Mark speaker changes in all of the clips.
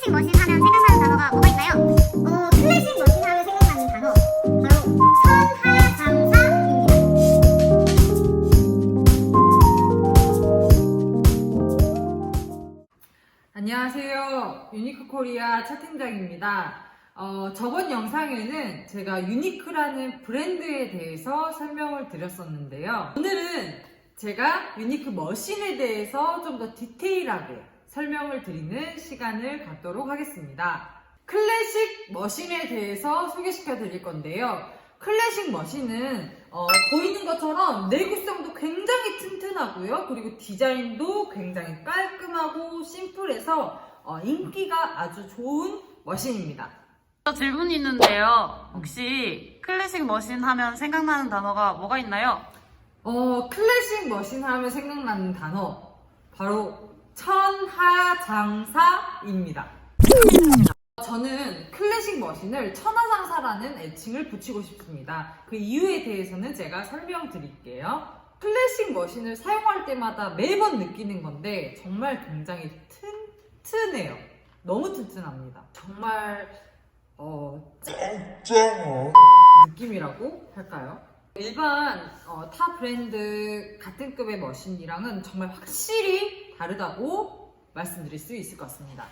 Speaker 1: 클래식 머신 하면 생각나는 단어가 뭐가 있나요? 클래식 머신 하면 생각나는 단어 바로 천하장사입니다.
Speaker 2: 안녕하세요. 유니크 코리아 차 팀장입니다. 저번 영상에는 제가 유니크라는 브랜드에 대해서 설명을 드렸었는데요. 오늘은 제가 유니크 머신에 대해서 좀 더 디테일하게 설명을 드리는 시간을 갖도록 하겠습니다. 클래식 머신에 대해서 소개시켜 드릴 건데요. 클래식 머신은 보이는 것처럼 내구성도 굉장히 튼튼하고요. 그리고 디자인도 굉장히 깔끔하고 심플해서 인기가 아주 좋은 머신입니다.
Speaker 3: 질문이 있는데요. 혹시 클래식 머신 하면 생각나는 단어가 뭐가 있나요?
Speaker 2: 클래식 머신 하면 생각나는 단어 바로 천하장사입니다. 저는 클래식 머신을 천하장사라는 애칭을 붙이고 싶습니다. 그 이유에 대해서는 제가 설명드릴게요. 클래식 머신을 사용할 때마다 매번 느끼는 건데 정말 굉장히 튼튼해요. 너무 튼튼합니다. 정말 짱짱한 느낌이라고 할까요? 일반 타 브랜드 같은 급의 머신이랑은 정말 확실히 다르다고 말씀드릴 수 있을 것 같습니다.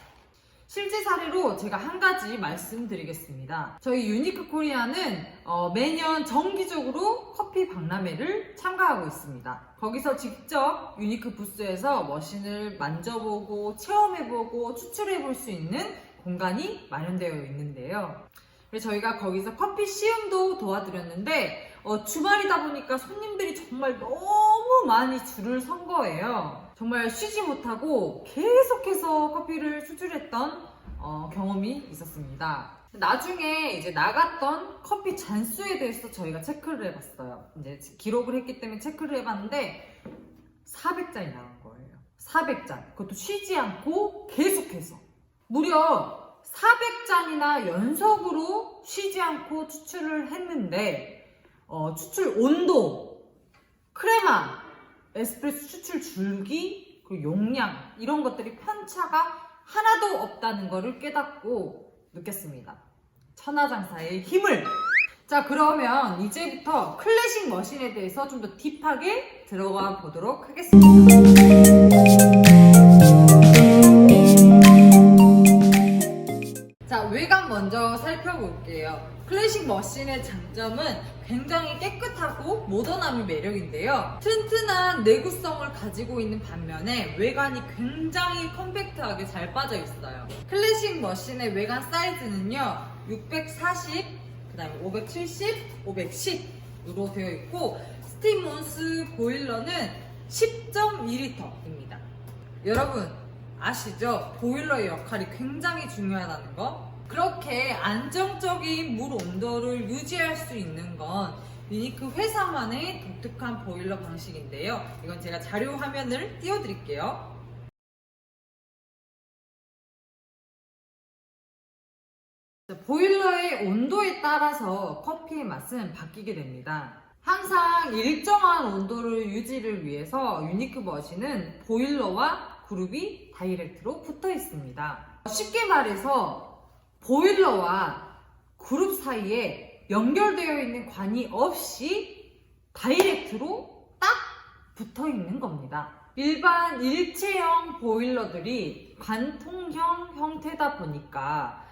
Speaker 2: 실제 사례로 제가 한 가지 말씀드리겠습니다. 저희 유니크 코리아는 매년 정기적으로 커피 박람회를 참가하고 있습니다. 거기서 직접 유니크 부스에서 머신을 만져보고 체험해보고 추출해볼 수 있는 공간이 마련되어 있는데요. 그래서 저희가 거기서 커피 시음도 도와드렸는데 주말이다 보니까 손님들이 정말 너무 많이 줄을 선 거예요. 정말 쉬지 못하고 계속해서 커피를 수출했던 경험이 있었습니다. 나중에 이제 나갔던 커피 잔수에 대해서 저희가 체크를 해봤어요. 이제 기록을 했기 때문에 체크를 해봤는데 400잔이 나간 거예요. 400잔. 그것도 쉬지 않고 계속해서. 무려 400잔이나 연속으로 쉬지 않고 추출을 했는데 추출 온도, 크레마, 에스프레소 추출 줄기, 그리고 용량 이런 것들이 편차가 하나도 없다는 것을 깨닫고 느꼈습니다. 천하장사의 힘을! 자, 그러면 이제부터 클래식 머신에 대해서 좀 더 딥하게 들어가 보도록 하겠습니다. 자, 외관 먼저 살펴볼게요. 클래식 머신의 장점은 굉장히 깨끗하고 모던함이 매력인데요. 튼튼한 내구성을 가지고 있는 반면에 외관이 굉장히 컴팩트하게 잘 빠져 있어요. 클래식 머신의 외관 사이즈는요 640, 그 다음에 570, 510으로 되어 있고 스팀 온스 보일러는 10.2L입니다. 여러분 아시죠? 보일러의 역할이 굉장히 중요하다는 거. 그렇게 안정적인 물 온도를 유지할 수 있는 건 유니크 회사만의 독특한 보일러 방식인데요. 이건 제가 자료 화면을 띄워드릴게요. 보일러의 온도에 따라서 커피의 맛은 바뀌게 됩니다. 항상 일정한 온도를 유지를 위해서 유니크 머신은 보일러와 그룹이 다이렉트로 붙어 있습니다. 쉽게 말해서 보일러와 그룹 사이에 연결되어 있는 관이 없이 다이렉트로 딱 붙어 있는 겁니다. 일반 일체형 보일러들이 관통형 형태다 보니까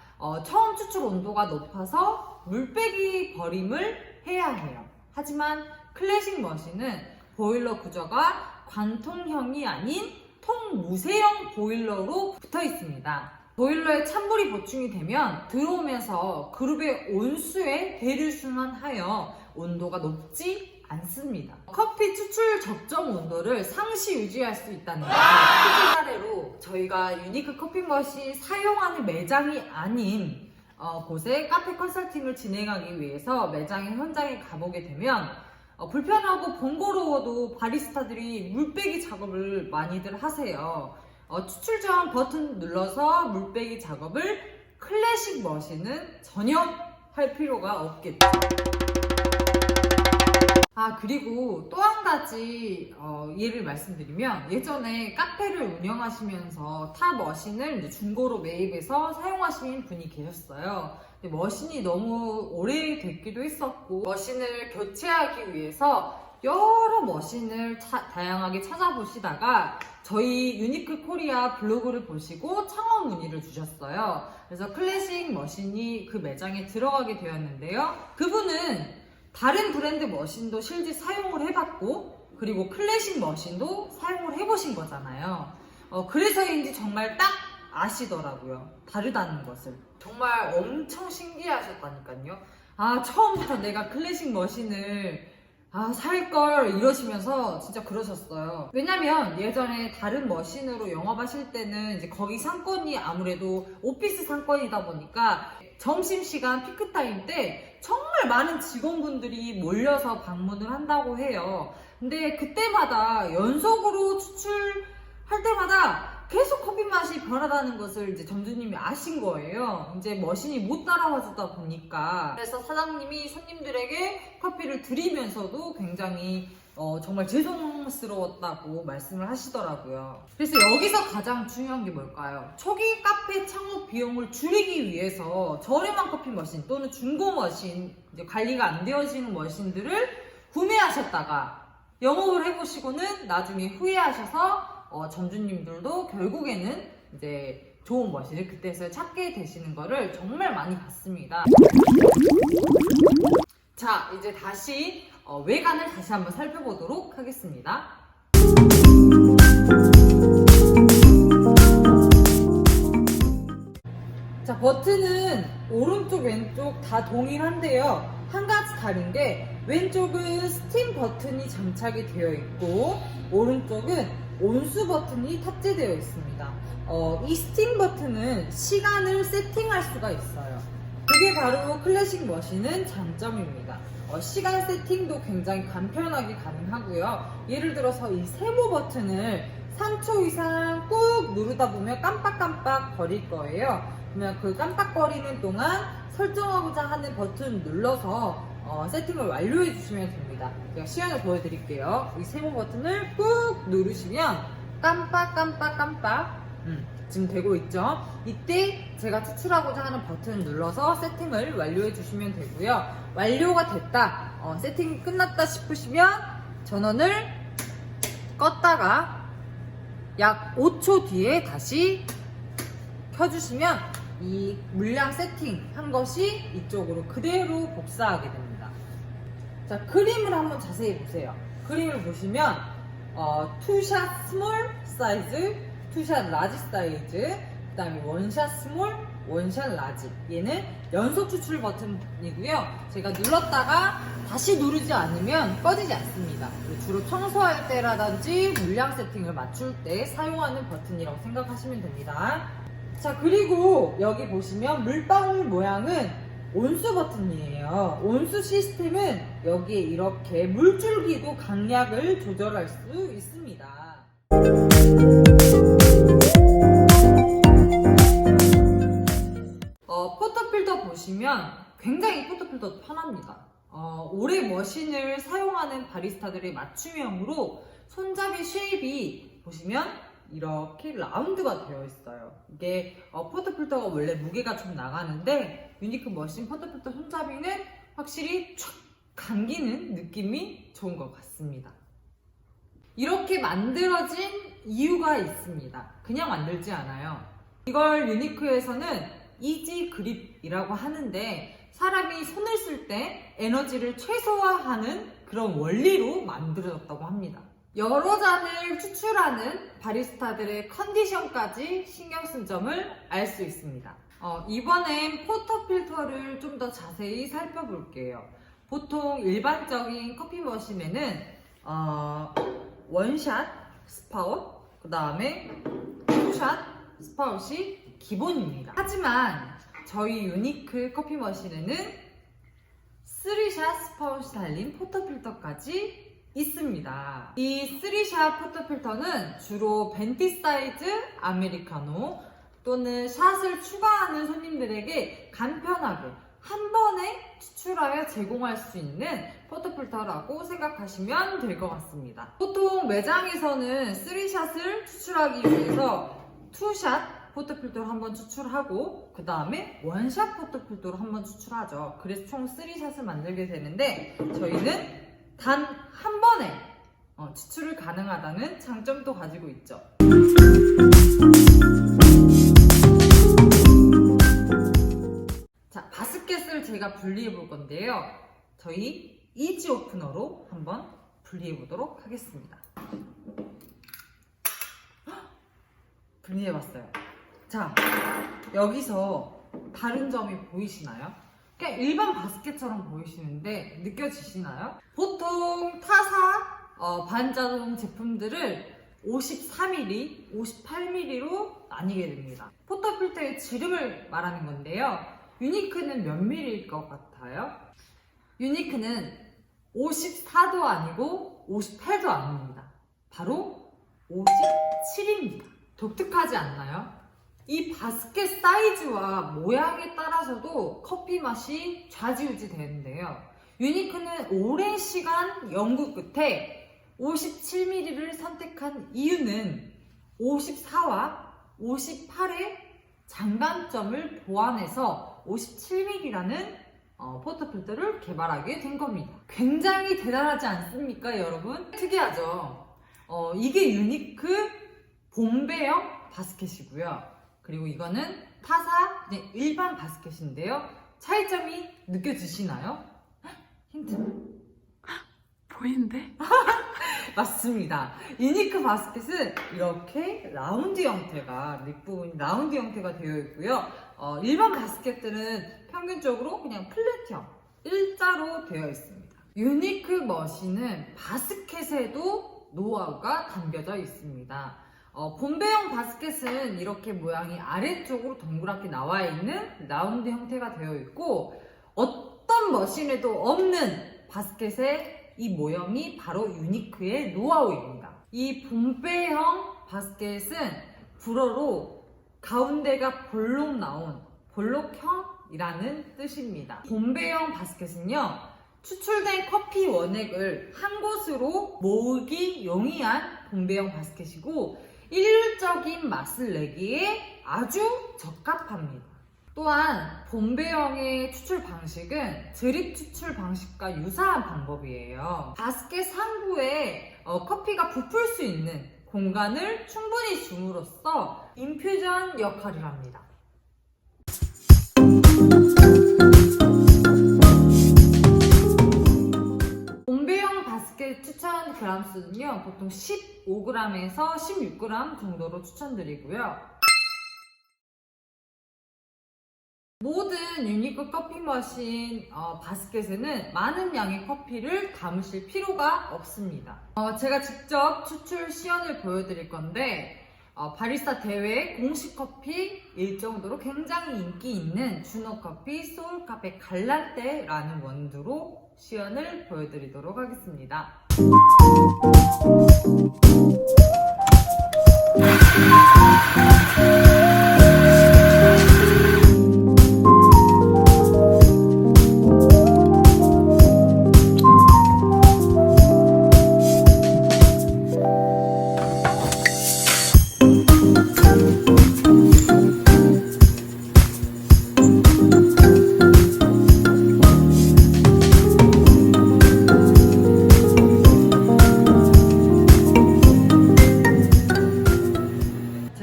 Speaker 2: 처음 추출 온도가 높아서 물빼기 버림을 해야 해요. 하지만 클래식 머신은 보일러 구조가 관통형이 아닌 통무쇠형 보일러로 붙어 있습니다. 보일러에 찬물이 보충이 되면 들어오면서 그룹의 온수에 대류순환하여 온도가 높지 않습니다. 커피 추출 적정 온도를 상시 유지할 수 있다는 것. 실제 사례로 저희가 유니크 커피 머신 사용하는 매장이 아닌 곳에 카페 컨설팅을 진행하기 위해서 매장의 현장에 가보게 되면 불편하고 번거로워도 바리스타들이 물빼기 작업을 많이들 하세요. 추출 전 버튼 눌러서 물빼기 작업을 클래식 머신은 전혀 할 필요가 없겠죠. 그리고 또 한 가지 예를 말씀드리면 예전에 카페를 운영하시면서 타 머신을 이제 중고로 매입해서 사용하시는 분이 계셨어요. 근데 머신이 너무 오래됐기도 했었고 머신을 교체하기 위해서 여러 머신을 다양하게 찾아보시다가 저희 유니크 코리아 블로그를 보시고 창업 문의를 주셨어요. 그래서 클래식 머신이 그 매장에 들어가게 되었는데요. 그분은 다른 브랜드 머신도 실제 사용을 해봤고 그리고 클래식 머신도 사용을 해보신 거잖아요. 그래서인지 정말 딱 아시더라고요. 다르다는 것을. 정말 엄청 신기하셨다니까요. 처음부터 내가 클래식 머신을 살걸 이러시면서 진짜 그러셨어요. 왜냐면 예전에 다른 머신으로 영업하실 때는 이제 거기 상권이 아무래도 오피스 상권이다 보니까 점심시간 피크타임 때 정말 많은 직원분들이 몰려서 방문을 한다고 해요. 근데 그때마다 연속으로 추출할 때마다 계속 커피 맛이 변하다는 것을 이제 점주님이 아신 거예요. 이제 머신이 못 따라와 주다 보니까. 그래서 사장님이 손님들에게 커피를 드리면서도 굉장히 정말 죄송스러웠다고 말씀을 하시더라고요. 그래서 여기서 가장 중요한 게 뭘까요? 초기 카페 창업 비용을 줄이기 위해서 저렴한 커피 머신 또는 중고 머신, 이제 관리가 안 되어지는 머신들을 구매하셨다가 영업을 해보시고는 나중에 후회하셔서 점주님들도 결국에는 이제 좋은 머신을 그때서야 찾게 되시는 거를 정말 많이 봤습니다. 자, 이제 다시 외관을 다시 한번 살펴보도록 하겠습니다. 자, 버튼은 오른쪽 왼쪽 다 동일한데요. 한 가지 다른 게 왼쪽은 스팀 버튼이 장착이 되어 있고 오른쪽은 온수 버튼이 탑재되어 있습니다. 이 스팀 버튼은 시간을 세팅할 수가 있어요. 그게 바로 클래식 머신은 장점입니다. 시간 세팅도 굉장히 간편하게 가능하고요. 예를 들어서 이 세모 버튼을 3초 이상 꾹 누르다 보면 깜빡깜빡 거릴 거예요. 그러면 그 깜빡거리는 동안 설정하고자 하는 버튼 눌러서 세팅을 완료해 주시면 됩니다. 제가 시연을 보여드릴게요. 이 세모 버튼을 꾹 누르시면 깜빡깜빡깜빡 지금 되고 있죠. 이때 제가 추출하고자 하는 버튼을 눌러서 세팅을 완료해 주시면 되고요. 완료가 됐다, 세팅이 끝났다 싶으시면 전원을 껐다가 약 5초 뒤에 다시 켜주시면 이 물량 세팅한 것이 이쪽으로 그대로 복사하게 됩니다. 자, 그림을 한번 자세히 보세요. 그림을 보시면 투샷 스몰 사이즈, 투샷 라지 사이즈, 그 다음에 원샷 스몰, 원샷 라지. 얘는 연속 추출 버튼이고요. 제가 눌렀다가 다시 누르지 않으면 꺼지지 않습니다. 주로 청소할 때라든지 물량 세팅을 맞출 때 사용하는 버튼이라고 생각하시면 됩니다. 자, 그리고 여기 보시면 물방울 모양은 온수 버튼이에요. 온수 시스템은 여기에 이렇게 물줄기도 강약을 조절할 수 있습니다. 포터필터 보시면 굉장히 포터필터 편합니다. 오래 머신을 사용하는 바리스타들의 맞춤형으로 손잡이 쉐입이 보시면 이렇게 라운드가 되어 있어요. 이게 포터필터가 원래 무게가 좀 나가는데 유니크 머신 포터필터 손잡이는 확실히 촥 감기는 느낌이 좋은 것 같습니다. 이렇게 만들어진 이유가 있습니다. 그냥 만들지 않아요. 이걸 유니크에서는 이지 그립이라고 하는데 사람이 손을 쓸 때 에너지를 최소화하는 그런 원리로 만들어졌다고 합니다. 여러 잔을 추출하는 바리스타들의 컨디션까지 신경 쓴 점을 알 수 있습니다. 이번엔 포터필터를 좀 더 자세히 살펴볼게요. 보통 일반적인 커피 머신에는 원샷 스파웃, 그 다음에 투샷 스파웃이 기본입니다. 하지만 저희 유니크 커피 머신에는 3샷 스파웃이 달린 포터필터까지 있습니다. 이 3샷 포터필터는 주로 벤티 사이즈 아메리카노 또는 샷을 추가하는 손님들에게 간편하게 한 번에 추출하여 제공할 수 있는 포토필터라고 생각하시면 될 것 같습니다. 보통 매장에서는 3샷을 추출하기 위해서 2샷 포토필터로 한번 추출하고 그 다음에 1샷 포토필터로 한번 추출하죠. 그래서 총 3샷을 만들게 되는데 저희는 단 한 번에 추출을 가능하다는 장점도 가지고 있죠. 자, 바스켓을 제가 분리해 볼 건데요. 저희 이지 오프너로 한번 분리해 보도록 하겠습니다. 분리해 봤어요. 자, 여기서 다른 점이 보이시나요? 그냥 일반 바스켓처럼 보이시는데 느껴지시나요? 보통 타사 반자동 제품들을 53mm, 58mm로 나뉘게 됩니다. 포토필터의 지름을 말하는 건데요. 유니크는 몇 mm일 것 같아요? 유니크는 54도 아니고 58도 아닙니다. 바로 57입니다. 독특하지 않나요? 이 바스켓 사이즈와 모양에 따라서도 커피 맛이 좌지우지 되는데요. 유니크는 오랜 시간 연구 끝에 57mm를 선택한 이유는 54와 58의 장단점을 보완해서 57mm라는 포토필터를 개발하게 된 겁니다. 굉장히 대단하지 않습니까, 여러분? 특이하죠? 이게 유니크 봄배형 바스켓이고요. 그리고 이거는 타사 그냥 일반 바스켓인데요. 차이점이 느껴지시나요? 힌트.
Speaker 3: 보이는데?
Speaker 2: 맞습니다. 유니크 바스켓은 이렇게 라운드 형태가, 밑부분이 라운드 형태가 되어 있고요. 일반 바스켓들은 평균적으로 그냥 플랫형, 일자로 되어 있습니다. 유니크 머신은 바스켓에도 노하우가 담겨져 있습니다. 봄배형 바스켓은 이렇게 모양이 아래쪽으로 동그랗게 나와 있는 라운드 형태가 되어 있고, 어떤 머신에도 없는 바스켓의 이 모형이 바로 유니크의 노하우입니다. 이 봄배형 바스켓은 불어로 가운데가 볼록 나온 볼록형이라는 뜻입니다. 봄배형 바스켓은요, 추출된 커피 원액을 한 곳으로 모으기 용이한 봄배형 바스켓이고 일률적인 맛을 내기에 아주 적합합니다. 또한 봄배형의 추출 방식은 드립 추출 방식과 유사한 방법이에요. 바스켓 상부에 커피가 부풀 수 있는 공간을 충분히 줌으로써 인퓨전 역할을 합니다. 봄배형 바스켓 추천 그람수는요, 보통 15g에서 16g 정도로 추천드리고요. 모든 유니크 커피 머신 바스켓에는 많은 양의 커피를 담으실 필요가 없습니다. 제가 직접 추출 시연을 보여드릴 건데 바리스타 대회 공식 커피일 정도로 굉장히 인기 있는 주노커피 소울카페 갈란테라는 원두로 시연을 보여드리도록 하겠습니다.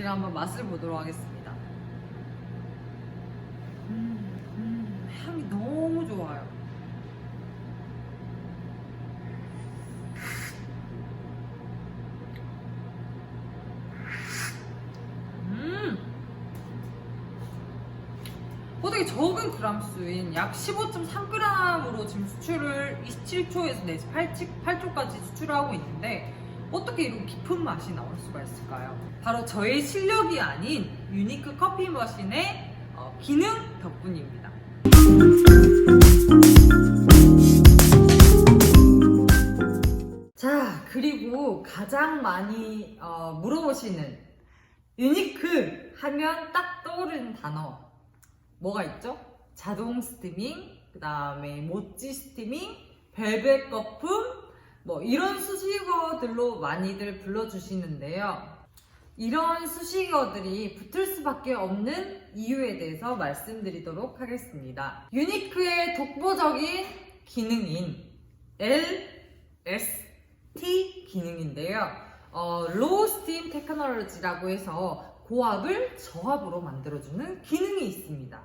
Speaker 2: 한번 맛을 보도록 하겠습니다. 향이 너무 좋아요. 호되게 적은 그람수인 약 15.3g으로 지금 수출을 27초에서 내지 8초까지 수출을 하고 있는데 어떻게 이런 깊은 맛이 나올 수가 있을까요? 바로 저의 실력이 아닌 유니크 커피 머신의 기능 덕분입니다. 자, 그리고 가장 많이 물어보시는 유니크 하면 딱 떠오르는 단어 뭐가 있죠? 자동 스티밍, 그 다음에 모찌 스티밍, 벨벳 거품, 뭐 이런 수식어들로 많이들 불러주시는데요. 이런 수식어들이 붙을 수밖에 없는 이유에 대해서 말씀드리도록 하겠습니다. 유니크의 독보적인 기능인 LST 기능인데요. 로우 스팀 테크놀로지라고 해서 고압을 저압으로 만들어주는 기능이 있습니다.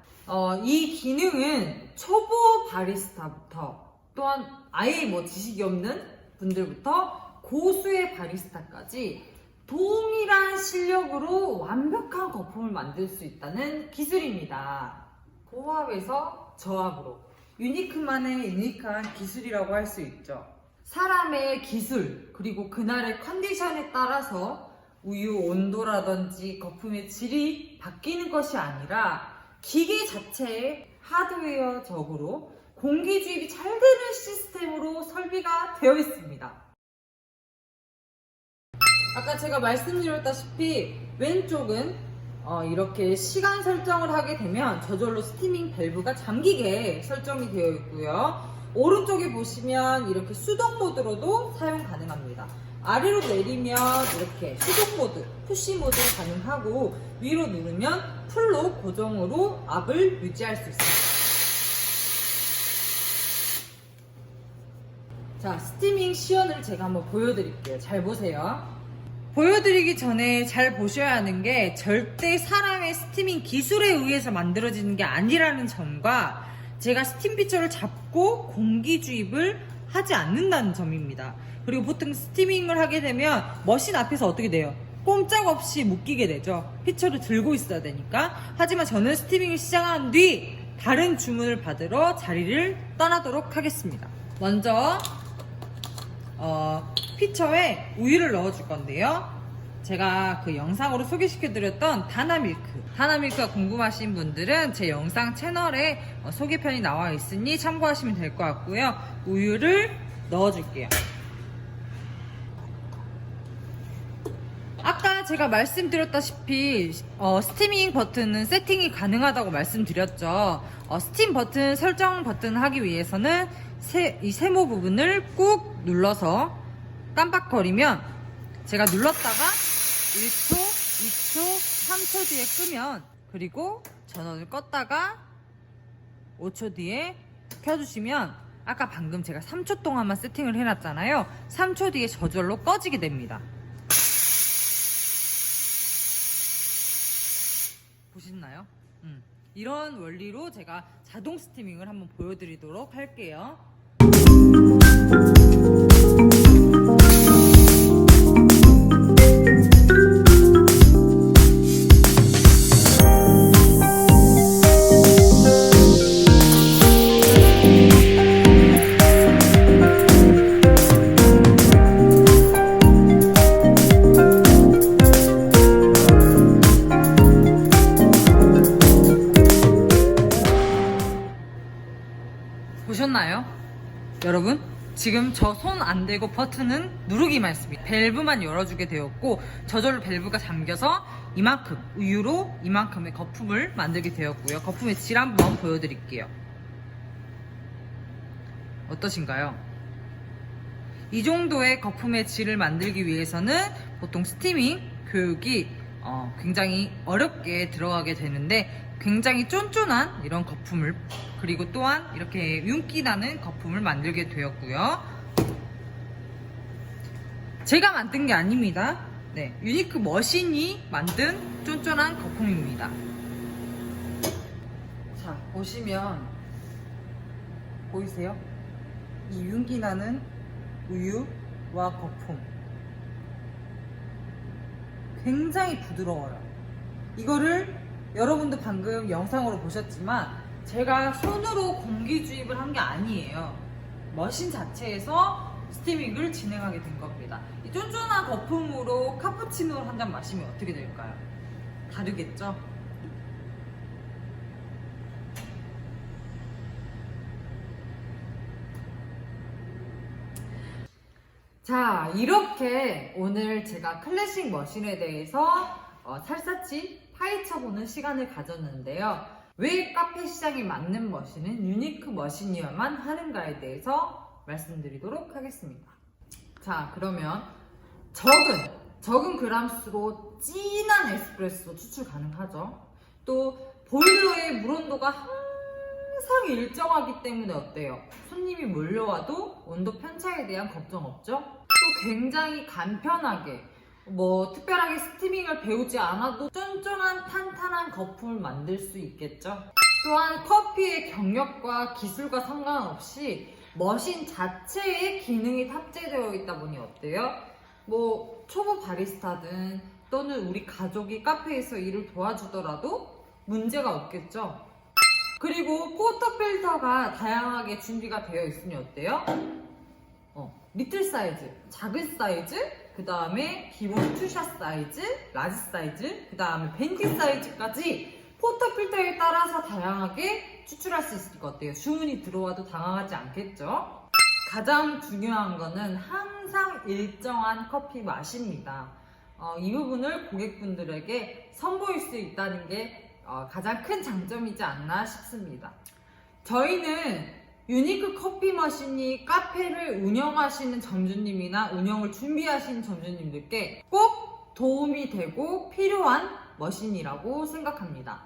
Speaker 2: 이 기능은 초보 바리스타부터 또한 아예 뭐 지식이 없는 분들부터 고수의 바리스타까지 동일한 실력으로 완벽한 거품을 만들 수 있다는 기술입니다. 고압에서 저압으로 유니크만의 유니크한 기술이라고 할 수 있죠. 사람의 기술 그리고 그날의 컨디션에 따라서 우유 온도라든지 거품의 질이 바뀌는 것이 아니라 기계 자체의 하드웨어적으로 공기 주입이 잘 되는 시스템으로 설비가 되어 있습니다. 아까 제가 말씀드렸다시피 왼쪽은 이렇게 시간 설정을 하게 되면 저절로 스티밍 밸브가 잠기게 설정이 되어 있고요. 오른쪽에 보시면 이렇게 수동 모드로도 사용 가능합니다. 아래로 내리면 이렇게 수동 모드, 푸시 모드로 가능하고 위로 누르면 풀로 고정으로 압을 유지할 수 있습니다. 자, 스티밍 시연을 제가 한번 보여드릴게요. 잘 보세요. 보여드리기 전에 잘 보셔야 하는 게 절대 사람의 스티밍 기술에 의해서 만들어지는 게 아니라는 점과 제가 스팀 피처를 잡고 공기 주입을 하지 않는다는 점입니다. 그리고 보통 스티밍을 하게 되면 머신 앞에서 어떻게 돼요? 꼼짝없이 묶이게 되죠. 피처를 들고 있어야 되니까. 하지만 저는 스티밍을 시작한 뒤 다른 주문을 받으러 자리를 떠나도록 하겠습니다. 먼저 피처에 우유를 넣어줄 건데요. 제가 그 영상으로 소개시켜드렸던 다나밀크가 궁금하신 분들은 제 영상 채널에 소개편이 나와 있으니 참고하시면 될 것 같고요. 우유를 넣어줄게요. 아까 제가 말씀드렸다시피 스티밍 버튼은 세팅이 가능하다고 말씀드렸죠. 스팀 버튼 설정 버튼을 하기 위해서는 이 세모 부분을 꾹 눌러서 깜빡거리면 제가 눌렀다가 1초, 2초, 3초 뒤에 끄면 그리고 전원을 껐다가 5초 뒤에 켜주시면 아까 방금 제가 3초 동안만 세팅을 해놨잖아요. 3초 뒤에 저절로 꺼지게 됩니다. 보시나요? 이런 원리로 제가 자동 스티밍을 한번 보여드리도록 할게요. 보셨나요? 여러분 지금 저 손 안 대고 버튼은 누르기만 했습니다. 밸브만 열어주게 되었고 저절로 밸브가 잠겨서 이만큼 우유로 이만큼의 거품을 만들게 되었고요. 거품의 질 한번 보여드릴게요. 어떠신가요? 이 정도의 거품의 질을 만들기 위해서는 보통 스티밍 교육이 굉장히 어렵게 들어가게 되는데 굉장히 쫀쫀한 이런 거품을 그리고 또한 이렇게 윤기 나는 거품을 만들게 되었고요. 제가 만든 게 아닙니다. 네, 유니크 머신이 만든 쫀쫀한 거품입니다. 자, 보시면 보이세요? 이 윤기 나는 우유와 거품 굉장히 부드러워요. 이거를 여러분도 방금 영상으로 보셨지만 제가 손으로 공기 주입을 한 게 아니에요. 머신 자체에서 스티밍을 진행하게 된 겁니다. 이 쫀쫀한 거품으로 카푸치노를 한 잔 마시면 어떻게 될까요? 다르겠죠? 자, 이렇게 오늘 제가 클래식 머신에 대해서 샅샅이 파헤쳐보는 시간을 가졌는데요. 왜 카페 시장에 맞는 머신은 유니크 머신이어야만 하는가에 대해서 말씀드리도록 하겠습니다. 자, 그러면 적은 그람수로 진한 에스프레소 추출 가능하죠. 또 보일러의 물 온도가 항상 일정하기 때문에 어때요? 손님이 몰려와도 온도 편차에 대한 걱정 없죠? 또 굉장히 간편하게 특별하게 스티밍을 배우지 않아도 쫀쫀한 탄탄한 거품을 만들 수 있겠죠. 또한 커피의 경력과 기술과 상관없이 머신 자체에 기능이 탑재되어 있다 보니 어때요? 초보 바리스타든 또는 우리 가족이 카페에서 일을 도와주더라도 문제가 없겠죠. 그리고 포터 필터가 다양하게 준비가 되어 있으니 어때요? 리틀 사이즈, 작은 사이즈, 그 다음에 기본 투샷 사이즈, 라지 사이즈, 그 다음에 벤티 사이즈까지 포터 필터에 따라서 다양하게 추출할 수 있을 것 같아요. 주문이 들어와도 당황하지 않겠죠? 가장 중요한 거는 항상 일정한 커피 맛입니다. 이 부분을 고객분들에게 선보일 수 있다는 게 가장 큰 장점이지 않나 싶습니다. 저희는 유니크 커피 머신이 카페를 운영하시는 점주님이나 운영을 준비하시는 점주님들께 꼭 도움이 되고 필요한 머신이라고 생각합니다.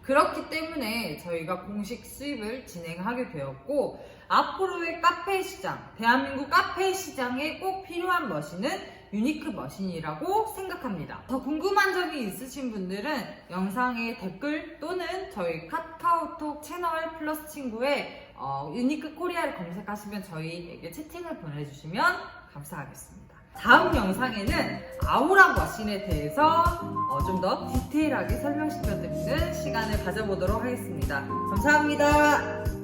Speaker 2: 그렇기 때문에 저희가 공식 수입을 진행하게 되었고, 앞으로의 카페 시장, 대한민국 카페 시장에 꼭 필요한 머신은 유니크 머신이라고 생각합니다. 더 궁금한 점이 있으신 분들은 영상의 댓글 또는 저희 카카오톡 채널 플러스 친구에 유니크 코리아를 검색하시면 저희에게 채팅을 보내주시면 감사하겠습니다. 다음 영상에는 아우라 머신에 대해서 좀 더 디테일하게 설명시켜드리는 시간을 가져보도록 하겠습니다. 감사합니다.